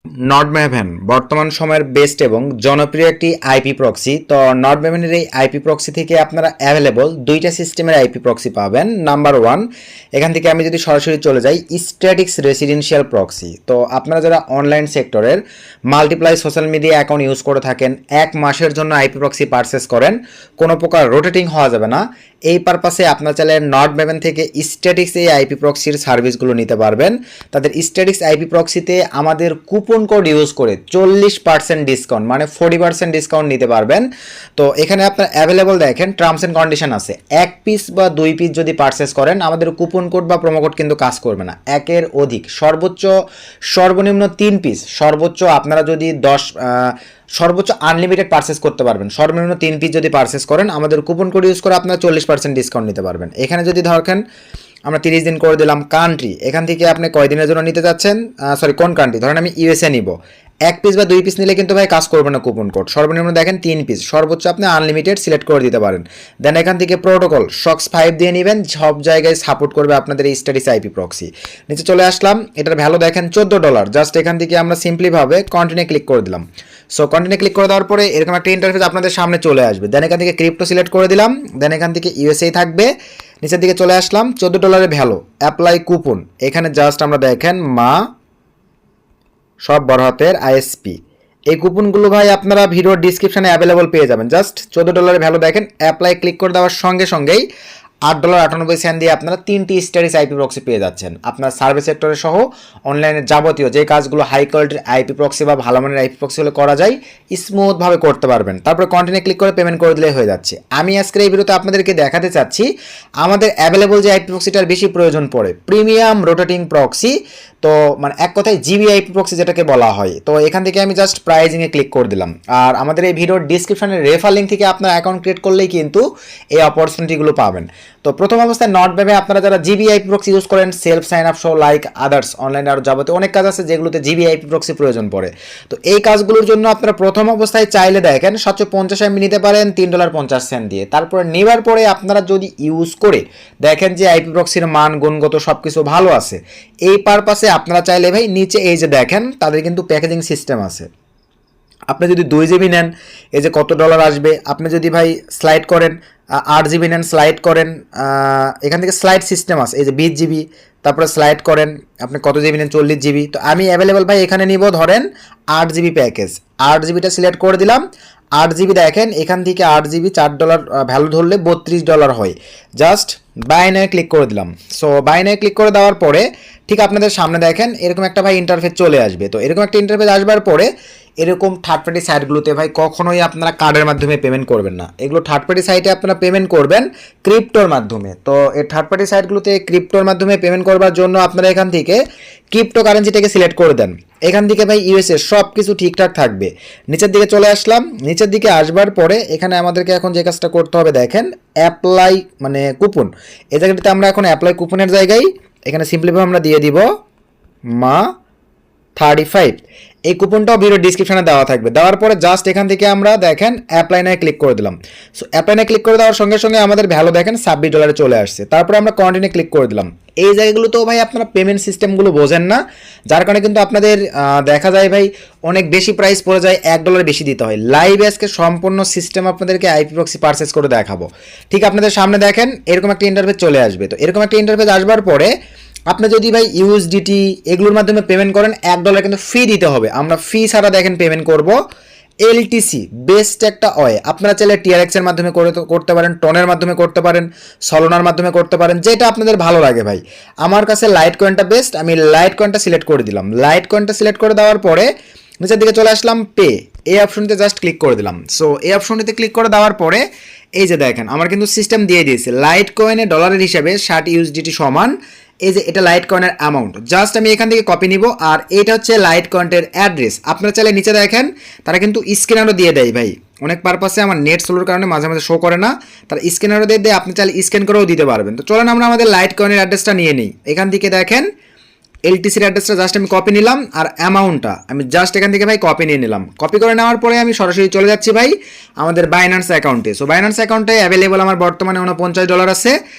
নর্ডম্যাভেন বর্তমান সময়ের বেস্ট এবং জনপ্রিয় একটি আইপি প্রক্সি। তো নর্ডম্যাভেনের এই আইপি প্রক্সি থেকে আপনারা অ্যাভেলেবল দুইটা সিস্টেমের আইপি প্রক্সি পাবেন। নাম্বার ওয়ান, এখান থেকে আমি যদি সরাসরি চলে যাই, স্ট্যাটিক্স রেসিডেন্সিয়াল প্রক্সি। তো আপনারা যারা অনলাইন সেক্টরের multiply social media account use করে থাকেন, 1 মাসের জন্য আইপি প্রক্সি পারচেস করেন, কোনো প্রকার রোটেটিং হওয়া যাবে না, এই পারপাসে আপনার চাইলে নর্ডম্যাভেন থেকে স্ট্যাটিক্স এই আইপি প্রক্সির সার্ভিসগুলো নিতে পারবেন। তাদের স্ট্যাটিক্স আইপি প্রক্সিতে আমাদের কুপন কোড ইউজ করে 40% ডিসকাউন্ট, মানে 40% ডিসকাউন্ট নিতে পারবেন। তো এখানে আপনার অ্যাভেলেবল দেখেন টার্মস অ্যান্ড কন্ডিশন আছে। 1 পিস বা 2 পিস যদি পারচেস করেন, আমাদের কুপন কোড বা প্রোমো কোড কিন্তু কাজ করবে না। একের অধিক সর্বনিম্ন 3 পিস, সর্বোচ্চ আপনারা যদি সর্বোচ্চ আনলিমিটেড পারচেস করতে পারবেন। সর্বনিম্ন 3 পিস যদি পারচেস করেন, আমাদের কুপন কোড ইউজ করে আপনারা 40% ডিসকাউন্ট নিতে পারবেন। এখানে যদি ধরেন আমরা 30 দিন করে দিলাম, কান্ট্রি এখান থেকে আপনি কয়দিনের জন্য নিতে যাচ্ছেন, কোন কান্ট্রি, ধরেন আমি ইউএসএ নিব, 1 পিস বা 2 পিস নিলে কিন্তু ভাই কাজ করবে না কুপন কোড। সর্বনিম্ন দেখেন 3 পিস, সর্বোচ্চ আপনি আনলিমিটেড সিলেক্ট করে দিতে পারেন। দেন এখান থেকে প্রোটোকল SOX 5 দিয়ে নেবেন, সব জায়গায় সাপোর্ট করবে আপনাদের এই স্ট্যাটিক্স আইপি প্রক্সি। নিচে চলে আসলাম, এটার ভ্যালু দেখেন $14। জাস্ট এখান থেকে আমরা সিম্পলিভাবে কন্টিনিউ ক্লিক করে দিলাম। সো কন্টিনিউ ক্লিক করে দেওয়ার পরে এরকম একটা ইন্টারফেস আপনাদের সামনে চলে আসবে। দেন এখান থেকে ক্রিপ্টো সিলেক্ট করে দিলাম, দেন এখান থেকে ইউএসএ থাকবে। নিচের দিকে চলে আসলাম, $14 ভ্যালু, অ্যাপ্লাই কুপন। এখানে জাস্ট আমরা দেখেন মা সব বড় হাতের আইএসপি, এই কুপনগুলো ভাই আপনারা ভিডিওর ডিসক্রিপশনে অ্যাভেলেবল পেয়ে যাবেন। জাস্ট $14 ভ্যালু দেখেন, অ্যাপ্লাই ক্লিক করে দেওয়ার সঙ্গে সঙ্গেই $8.98 দিয়ে আপনারা 3টি স্ট্যাটিক্স আইপি প্রক্সি পেয়ে যাচ্ছেন। আপনার সার্ভিস সেক্টরে সহ অনলাইনের যাবতীয় যে কাজগুলো হাই কোয়ালিটির আইপি প্রক্সি বা ভালো মানের আইপি প্রক্সি হলে করা যায়, স্মুথভাবে করতে পারবেন। তারপরে কন্টিনিউ ক্লিক করে পেমেন্ট করে দিলেই হয়ে যাচ্ছে। আমি আজকের এই ভিডিওতে আপনাদেরকে দেখাতে চাচ্ছি আমাদের অ্যাভেলেবল যে আইপি প্রক্সিটার বেশি প্রয়োজন পড়ে, প্রিমিয়াম রোটেটিং প্রক্সি। তো মানে এক কথায় জিবি আইপি প্রক্সি যেটাকে বলা হয়। তো এখান থেকে আমি জাস্ট প্রাইজিংয়ে ক্লিক করে দিলাম। আর আমাদের এই ভিডিওর ডিসক্রিপশনের রেফার লিঙ্ক থেকে আপনার অ্যাকাউন্ট ক্রিয়েট করলেই কিন্তু এই অপরচুনিটিগুলো পাবেন। তো প্রথম অবস্থায় নর্ডম্যাভে আপনারা যারা জিবি আইপি প্রক্সি ইউজ করেন, সেলফ সাইন আপ সহ লাইক আদার্স অনলাইনে আরও যাবতীয় অনেক কাজ আছে যেগুলোতে জিবি আইপি প্রক্সি প্রয়োজন পড়ে। তো এই কাজগুলোর জন্য আপনারা প্রথম অবস্থায় চাইলে দেখেন 750 MB নিতে পারেন $3.50 দিয়ে। তারপরে নেওয়ার পরে আপনারা যদি ইউজ করে দেখেন যে আইপি প্রক্সির মান গুণগত সব কিছু ভালো আছে, এই পারপাসে আপনারা চাইলে ভাই নিচে এই যে দেখেন তাদের কিন্তু প্যাকেজিং সিস্টেম আছে। আপনি যদি 2 GB নেন, এই যে কত ডলার আসবে। আপনি যদি ভাই স্লাইড করেন 8 GB নেন, স্লাইড করেন, এখান থেকে স্লাইড সিস্টেম আছে, এই যে 20 GB, তারপরে স্লাইড করেন আপনি কত জিবি নেন, 40 GB। তো আমি অ্যাভেলেবল ভাই এখানে নিব ধরেন 8 GB প্যাকেজ, 8 GBটা সিলেক্ট করে দিলাম। 8 GB দেখেন এখান থেকে 8 GB $4 ভ্যালু ধরলে $32 হয়। জাস্ট বাই নাও ক্লিক করে দিলাম। সো বাই নাও ক্লিক করে দেওয়ার পরে ঠিক আপনাদের সামনে দেখেন এরকম একটা ভাই ইন্টারফেস চলে আসবে। তো এরকম একটা ইন্টারফেস আসবার পরে এরকম থার্ড পার্টি সাইটগুলোতে ভাই কখনোই আপনারা কার্ডের মাধ্যমে পেমেন্ট করবেন না। এগুলো থার্ড পার্টি সাইটে আপনারা পেমেন্ট করবেন ক্রিপ্টোর মাধ্যমে। তো এই থার্ড পার্টি সাইটগুলোতে ক্রিপ্টোর মাধ্যমে পেমেন্ট করবার জন্য আপনারা এখান থেকে ক্রিপ্টো কারেন্সিটাকে সিলেক্ট করে দেন। এখান থেকে ভাই ইউএসএ সব কিছু ঠিকঠাক থাকবে। নিচের দিকে চলে আসলাম, নিচের দিকে আসবার পরে এখানে আমাদেরকে এখন যে কাজটা করতে হবে দেখেন অ্যাপ্লাই মানে কুপন, এই জায়গাটাতে আমরা এখন অ্যাপ্লাই কুপনের জায়গায় এখানে সিম্পলিভাবে আমরা দিয়ে দিব মা 35। এই কুপনটাও ভিডিও ডিসক্রিপশনে দেওয়া থাকবে। দেওয়ার পরে জাস্ট এখান থেকে আমরা দেখেন অ্যাপ্লাই নাও ক্লিক করে দিলাম। সো অ্যাপ্লাই নাও ক্লিক করে দেওয়ার সঙ্গে সঙ্গে আমাদের ভ্যালু দেখেন $26 চলে আসছে। তারপরে আমরা কন্টিনিউ ক্লিক করে দিলাম। এই জায়গাগুলোতেও ভাই আপনারা পেমেন্ট সিস্টেমগুলো বোঝেন না, যার কারণে কিন্তু আপনাদের দেখা যায় ভাই অনেক বেশি প্রাইস পড়ে যায়, $1 বেশি দিতে হয়। লাইভে আজকে সম্পূর্ণ সিস্টেম আপনাদেরকে আইপি প্রক্সি পারচেস করে দেখাবো। ঠিক আপনাদের সামনে দেখেন এরকম একটা ইন্টারফেস চলে আসবে। তো এরকম একটা ইন্টারফেস আসবার পরে আপনি যদি ভাই ইউএসডিটি এগুলোর মাধ্যমে পেমেন্ট করেন $1 কিন্তু ফি দিতে হবে। আমরা ফি ছাড়া দেখেন পেমেন্ট করব। এলটিসি বেস্ট একটা ওয়ে, আপনারা চাইলে টিআরএক্স এর মাধ্যমে করতে পারেন, টনের মাধ্যমে করতে পারেন, সলোনার মাধ্যমে করতে পারেন, যেটা আপনাদের ভালো লাগে ভাই। আমার কাছে লাইট কয়েনটা বেস্ট, আমি লাইট কয়েনটা সিলেক্ট করে দিলাম। লাইট কয়েনটা সিলেক্ট করে দেওয়ার পরে নিচের দিকে চলে আসলাম পে, এই অপশনটিতে জাস্ট ক্লিক করে দিলাম। সো এই অপশনটিতে ক্লিক করে দেওয়ার পরে এই যে দেখেন আমার কিন্তু সিস্টেম দিয়ে দিয়েছে লাইট কয়েনে ডলারের হিসাবে 60 USDT সমান এই যে এটা লাইট কয়েনের অ্যামাউন্ট। জাস্ট আমি এখান থেকে কপি নিব, আর এটা হচ্ছে লাইট কয়েনের অ্যাড্রেস। আপনারা চাইলে নিচে দেখেন তারা কিন্তু স্ক্যানারও দিয়ে দেয় ভাই, অনেক পারপাসে আমার নেট স্লোর কারণে মাঝে মাঝে শো করে না, তারা স্ক্যানারও দিয়ে দেয়, আপনি চাইলে স্ক্যান করেও দিতে পারবেন। তো চলেন আমরা আমাদের লাইট কয়েনের অ্যাড্রেসটা নিয়ে নিই। এখান থেকে দেখেন এলটিসির অ্যাড্রেসটা জাস্ট আমি কপি নিলাম, আর অ্যামাউন্টটা আমি জাস্ট এখান থেকে ভাই কপি নিয়ে নিলাম। কপি করে নেওয়ার পরে আমি সরাসরি চলে যাচ্ছি ভাই আমাদের বাইন্যান্স অ্যাকাউন্টে। সো বাইন্যান্স অ্যাকাউন্টে অ্যাভেলেবল আমার বর্তমানে $49 আছে।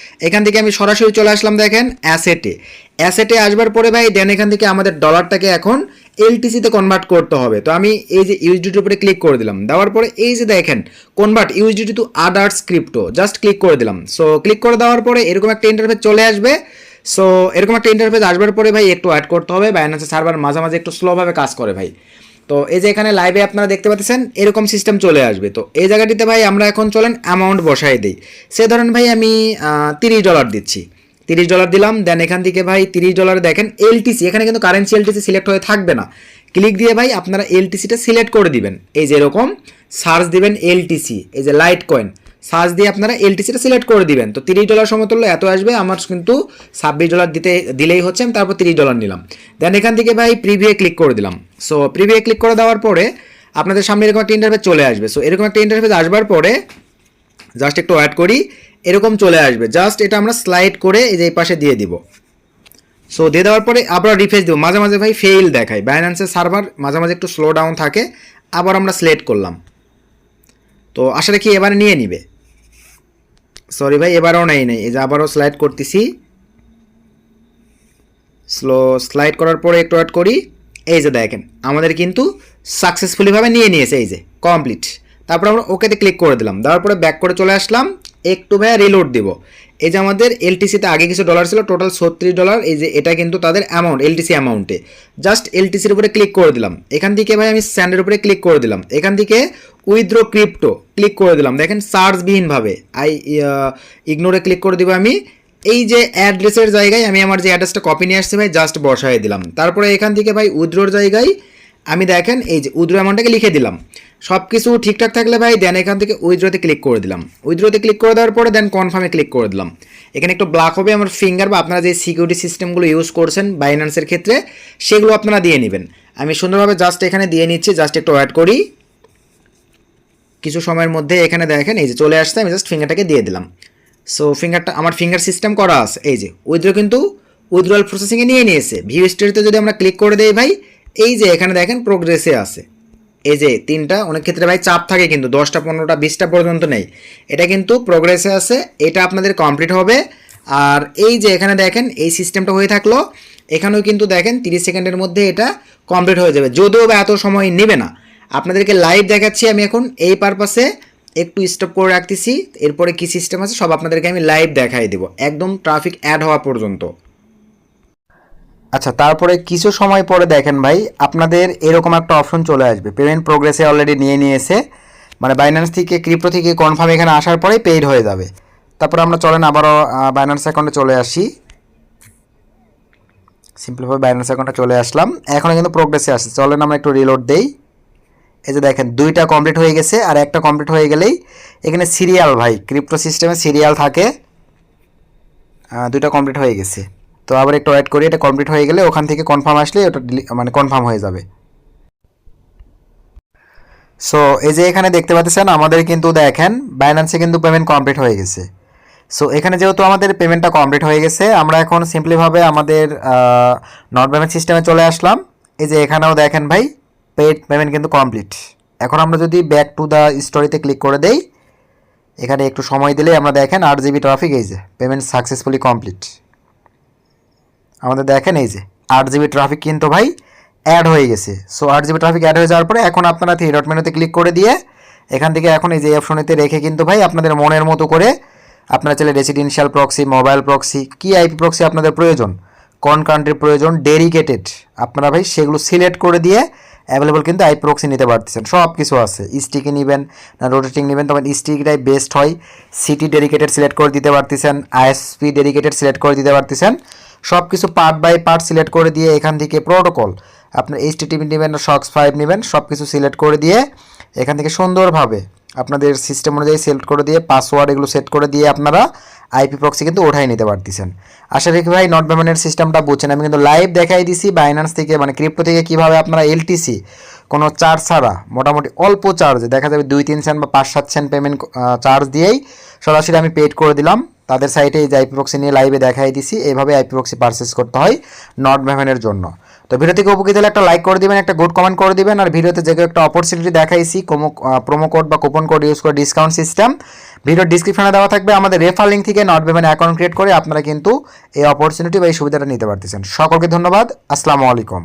এখান থেকে আমি সরাসরি চলে আসলাম দেখেন অ্যাসেটে। অ্যাসেটে আসবার পরে ভাই দেন এখান থেকে আমাদের ডলারটাকে এখন এলটিসিতে কনভার্ট করতে হবে। তো আমি এই যে ইউএসডিটির উপরে ক্লিক করে দিলাম, দেওয়ার পরে এই যে দেখেন convert USDT to others crypto, just click করে দিলাম। সো ক্লিক করে দেওয়ার পরে এরকম একটা ইন্টারফেস চলে আসবে। সো এরকম একটা ইন্টারফেস আসবার পরে ভাই একটু অ্যাড করতে হবে, বাইন্যান্সের সার্ভার মাঝে মাঝে একটু স্লোভাবে কাজ করে ভাই। তো এই যে এখানে লাইভে আপনারা দেখতে পাচ্ছেন এরকম সিস্টেম চলে আসবে। তো এই জায়গাটিতে ভাই আমরা এখন চলেন অ্যামাউন্ট বসাই দিই। সে ধরেন ভাই আমি $30 দিচ্ছি, $30 দিলাম। দেন এখান থেকে ভাই $30 দেখেন এলটিসি, এখানে কিন্তু কারেন্সি এলটিসি সিলেক্ট হয়ে থাকবে না। ক্লিক দিয়ে ভাই আপনারা এলটিসিটা সিলেক্ট করে দিবেন। এই যে এরকম সার্চ দিবেন এলটিসি, এই যে লাইট কয়েন সার্চ দিয়ে আপনারা এলটিসিটা সিলেক্ট করে দিবেন। তো $30 সমতুল্য এত আসবে, আমার কিন্তু $26 দিলেই হচ্ছে, আমি তারপর $30 নিলাম। দেন এখান থেকে ভাই প্রিভিউ ক্লিক করে দিলাম। সো প্রিভিউ ক্লিক করে দেওয়ার পরে আপনাদের সামনে এরকম একটা ইন্টারফেস চলে আসবে। সো এরকম একটা ইন্টারফেস আসবার পরে জাস্ট একটু ওয়েট করি, এরকম চলে আসবে। জাস্ট এটা আমরা স্লাইড করে এই যে এই পাশে দিয়ে দিব। সো দিয়ে দেওয়ার পরে আবার রিফ্রেশ দেবো। মাঝে মাঝে ভাই ফেইল দেখায়, বাইন্যান্সের সার্ভার মাঝে মাঝে একটু স্লো ডাউন থাকে। আবার আমরা সিলেক্ট করলাম, তো আশা রাখি এবারে নিয়ে নিবে। সরি ভাই এবারও নেই, এই যে আবারও স্লাইড করতেছি। স্লো স্লাইড করার পরে একটু ওয়েট করি, এই যে দেখেন আমাদের কিন্তু সাকসেসফুলিভাবে নিয়ে নিয়েছে, এই যে কমপ্লিট। তারপর আমরা ওকেতে ক্লিক করে দিলাম, দেওয়ার পরে ব্যাক করে চলে আসলাম। একটু ভাইয়া রিলোড দিব। এই যে আমাদের এলটিসিতে আগে কিছু ডলার ছিল, টোটাল $36। এই যে এটা কিন্তু তাদের অ্যামাউন্ট, এলটিসি অ্যামাউন্টে। জাস্ট এলটিসির উপরে ক্লিক করে দিলাম। এখান থেকে ভাই আমি স্যান্ডের উপরে ক্লিক করে দিলাম। এখান থেকে উইথড্র ক্রিপ্টো ক্লিক করে দিলাম। দেখেন সার্চবিহীনভাবে ইগনোরে ক্লিক করে দিব আমি। এই যে অ্যাড্রেসের জায়গায় আমি আমার যে অ্যাড্রেসটা কপি নিয়ে আসছি ভাই জাস্ট বসাই দিলাম। তারপরে এখান থেকে ভাই উইথড্রোর জায়গায় আমি দেখেন এই যে উইথড্র অ্যামাউন্টটাকে লিখে দিলাম। সব কিছু ঠিকঠাক থাকলে ভাই দেন এখান থেকে উইথড্রোতে ক্লিক করে দিলাম। উইথড্রোতে ক্লিক করে দেওয়ার পরে দেন কনফার্মে ক্লিক করে দিলাম। এখানে একটু ব্ল্যাক হবে আমার ফিঙ্গার, বা আপনারা যে সিকিউরিটি সিস্টেমগুলো ইউজ করছেন বাইন্যান্সের ক্ষেত্রে সেগুলো আপনারা দিয়ে নেবেন। আমি সুন্দরভাবে জাস্ট এখানে দিয়ে নিচ্ছি। জাস্ট একটু ওয়েট করি, কিছু সময়ের মধ্যে এখানে দেখেন এই যে চলে আসছে। আমি জাস্ট ফিঙ্গারটাকে দিয়ে দিলাম। সো ফিঙ্গারটা আমার ফিঙ্গার সিস্টেম করা আছে। এই যে উইথড্র কিন্তু উইথড্রয়াল প্রসেসিংয়ে নিয়ে নিয়েছে। ভিউ স্টোরিতে যদি আমরা ক্লিক করে দেই ভাই, এই যে এখানে দেখেন প্রোগ্রেসে আছে। এই যে তিনটা, অনেক ক্ষেত্রে ভাই চাপ থাকে কিন্তু 10টা 15টা 20টা পর্যন্ত নেই, এটা কিন্তু প্রোগ্রেসে আছে। এটা আপনাদের কমপ্লিট হবে। আর এই যে এখানে দেখেন এই সিস্টেমটা হয়ে থাকলো, এখানেও কিন্তু দেখেন 30 সেকেন্ডের মধ্যে এটা কমপ্লিট হয়ে যাবে, যদিও বা এত সময় নেবে না। আপনাদেরকে লাইভ দেখাচ্ছি আমি এখন এই পারপাসে, একটু স্টপ করে রাখতেছি। এরপরে কি সিস্টেম আছে সব আপনাদেরকে আমি লাইভ দেখাই দেবো, একদম ট্রাফিক অ্যাড হওয়া পর্যন্ত। আচ্ছা, তারপরে কিছু সময় পরে দেখেন ভাই আপনাদের এরকম একটা অপশন চলে আসবে, পেমেন্ট প্রোগ্রেসে অলরেডি নিয়ে নিয়েছে, মানে বাইন্যান্স থেকে ক্রিপ্টো থেকে কনফার্ম এখানে আসার পরেই পেইড হয়ে যাবে। তারপরে আমরা চলেন আবারও বাইন্যান্স অ্যাকাউন্টে চলে আসি। সিম্পলভাবে বাইন্যান্স অ্যাকাউন্টে চলে আসলাম, এখনও কিন্তু প্রোগ্রেসে আসছে। চলেন আমরা একটু রিলোড দেই। এই যে দেখেন 2টা কমপ্লিট হয়ে গেছে, আর একটা কমপ্লিট হয়ে গেলেই এখানে সিরিয়াল, ভাই ক্রিপ্টো সিস্টেমে সিরিয়াল থাকে। 2টা কমপ্লিট হয়ে গেছে। তো আবার একটু ওয়েট করি, এটা কমপ্লিট হয়ে গেলে ওখান থেকে কনফার্ম আসলে ওটা মানে কনফার্ম হয়ে যাবে। সো এই যে এখানে দেখতে পাচ্ছেন আমাদের কিন্তু দেখেন বাইন্যান্সে কিন্তু পেমেন্ট কমপ্লিট হয়ে গেছে। সো এখানে যেহেতু আমাদের পেমেন্টটা কমপ্লিট হয়ে গেছে, আমরা এখন সিম্পলিভাবে আমাদের নট পেমেন্ট সিস্টেমে চলে আসলাম। এই যে এখানেও দেখেন ভাই পেড পেমেন্ট কিন্তু কমপ্লিট। এখন আমরা যদি ব্যাক টু দ্য স্টোরিতে ক্লিক করে দেই, এখানে একটু সময় দিলে আমরা দেখেন 8 জিবি ট্রাফিক, এই যে পেমেন্ট সাকসেসফুলি কমপ্লিট। আমাদের দেখেন এই যে 8 জিবি ট্রাফিক কিন্তু ভাই অ্যাড হয়ে গেছে। সো 8 জিবি ট্রাফিক অ্যাড হয়ে যাওয়ার পরে এখন আপনারা 3 ডট মেনুতে ক্লিক করে দিয়ে এখান থেকে এখন এই যে অপশনেতে রেখে কিন্তু ভাই আপনাদের মনের মতো করে আপনারা চাইলে রেসিডেন্সিয়াল প্রক্সি, মোবাইল প্রক্সি, কি আইপি প্রক্সি আপনাদের প্রয়োজন, কোন কান্ট্রির প্রয়োজন, ডেডিকেটেড, আপনারা ভাই সেগুলো সিলেক্ট করে দিয়ে অ্যাভেলেবল কিন্তু আইপি প্রক্সি নিতে পারতেছেন। সব কিছু আছে, স্টিকে নেবেন না রোটেটিং নেবেন, তবে স্টিকটাই বেস্ট হয়। সিটি ডেডিকেটেড সিলেক্ট করে দিতে পারতেছেন, আইএসপি ডেডিকেটেড সিলেক্ট করে দিতে পারতেছেন। সব কিছু পার্ট বাই পার্ট সিলেক্ট করে দিয়ে এখান থেকে প্রোটোকল আপনার এইচটিটিপি নেবেন না সক্স 5 নেবেন, সব কিছু সিলেক্ট করে দিয়ে এখান থেকে সুন্দরভাবে আপনাদের সিস্টেম অনুযায়ী সিলেক্ট করে দিয়ে পাসওয়ার্ড এগুলো সেট করে দিয়ে আপনারা আইপি প্রক্সি কিন্তু ওঠাই নিতে পারতেছেন। আশা রাখি ভাই নট পেমেন্টের সিস্টেমটা বুঝছেন। আমি কিন্তু লাইভ দেখাই দিছি বাইন্যান্স থেকে, মানে ক্রিপ্টো থেকে কীভাবে আপনারা এলটিসি কোনো চার্জ ছাড়া মোটামুটি অল্প চার্জে দেখা যাবে 2-3 সেন্ট বা 5-7 সেন্ট পেমেন্ট চার্জ দিয়েই সরাসরি আমি পেড করে দিলাম। তাদের সাইটে এই যে আইপি প্রক্সি নিয়ে লাইভে দেখাই দিছি, এইভাবে আইপি প্রক্সি পারচেস করতে হয় নট পেমেন্টের জন্য। তো ভিডিও থেকে উপকৃত হলে একটা লাইক করে দিবেন, একটা গুড কমেন্ট করে দিবেন। আর ভিডিওতে যে একটা অপরচুনিটি দেখাইছি প্রোমো কোড বা কুপন কোড ইউজ করে ডিসকাউন্ট সিস্টেম, ভিডিওর ডিসক্রিপশনে দেওয়া থাকবে। আমাদের রেফার লিঙ্ক থেকে নট পেমেন্ট অ্যাকাউন্ট ক্রিয়েট করে আপনারা কিন্তু এই অপরচুনিটি বা এই সুবিধাটা নিতে পারতেছেন। সকলকে ধন্যবাদ, আসসালামু আলাইকুম।